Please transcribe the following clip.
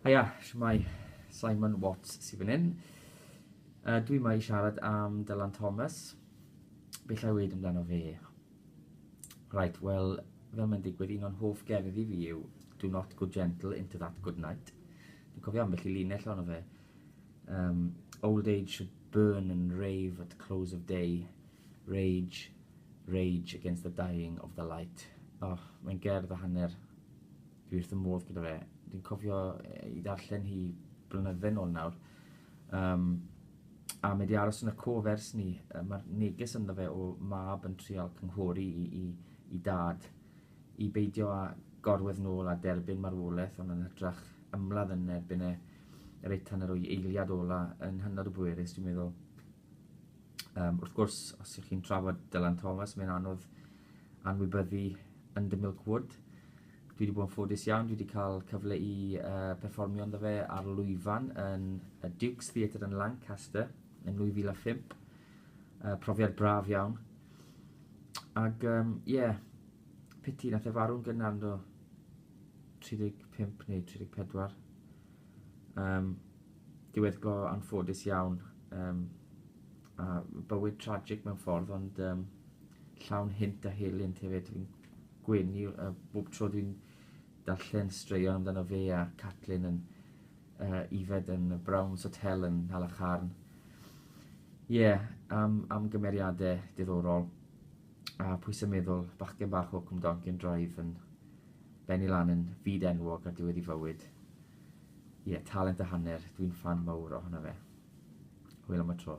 Haia, mae Simon Watts sydd fan hyn. Dwi mae i siarad am Dylan Thomas. Beth lle wedi amdano fe? Right, wel, fel mae'n digwydd, un o'n hoff gerddi fi yw Do not go gentle into that good night. Dwi'n cofio ambell i linell ono fe. Old age should burn and rave at the close of day. Rage, rage against the dying of the light. Mae'n gerdd a hanner. Dwi wrth y modd gyda fe. Dwi'n cofio i ddarllen hi blynydde nôl nawr. A mae di aros yn y cofers ni. Mae'r neges ynddo fe o mab yn trial cynghori i dad i beidio a gorwedd nôl a derbyn marwolaeth, ond yn hytrach ymladd yn erbyn reit hanner o'i eiliad ola yn hynod o bwerus, dwi'n meddwl. Wrth gwrs, os ych chi'n trafod Dylan Thomas, mae'n anodd anwybyddu yn The Milkwood. Dwi wedi bod yn ffodus iawn, dwi wedi cael cyfle i perfformio ynddo fe ar lwyfan yn y Duke's Theatre yn Lancaster yn 2005. Profiad braf iawn. Ac, piti, nath e farw'n gynnar o 35 neu 34. Diweddglo anffodus iawn. A bywyd tragic mewn ffordd, ond llawn hint a helynt hefyd. Dwi'n gwenu bob tro dwi'n darllen straeon amdano fe a Catelyn yn ifed yn Brown's Hotel yn Halacharn. Am gymeriadau diddorol. A pwy sy'n meddwl bachgen bach o Cwm Doncyn Drive yn benni lan yn fyd enwog ar diwedd ei fywyd. Talent a hanner, dwi'n fan mawr ohono fe. Hwyl am y tro.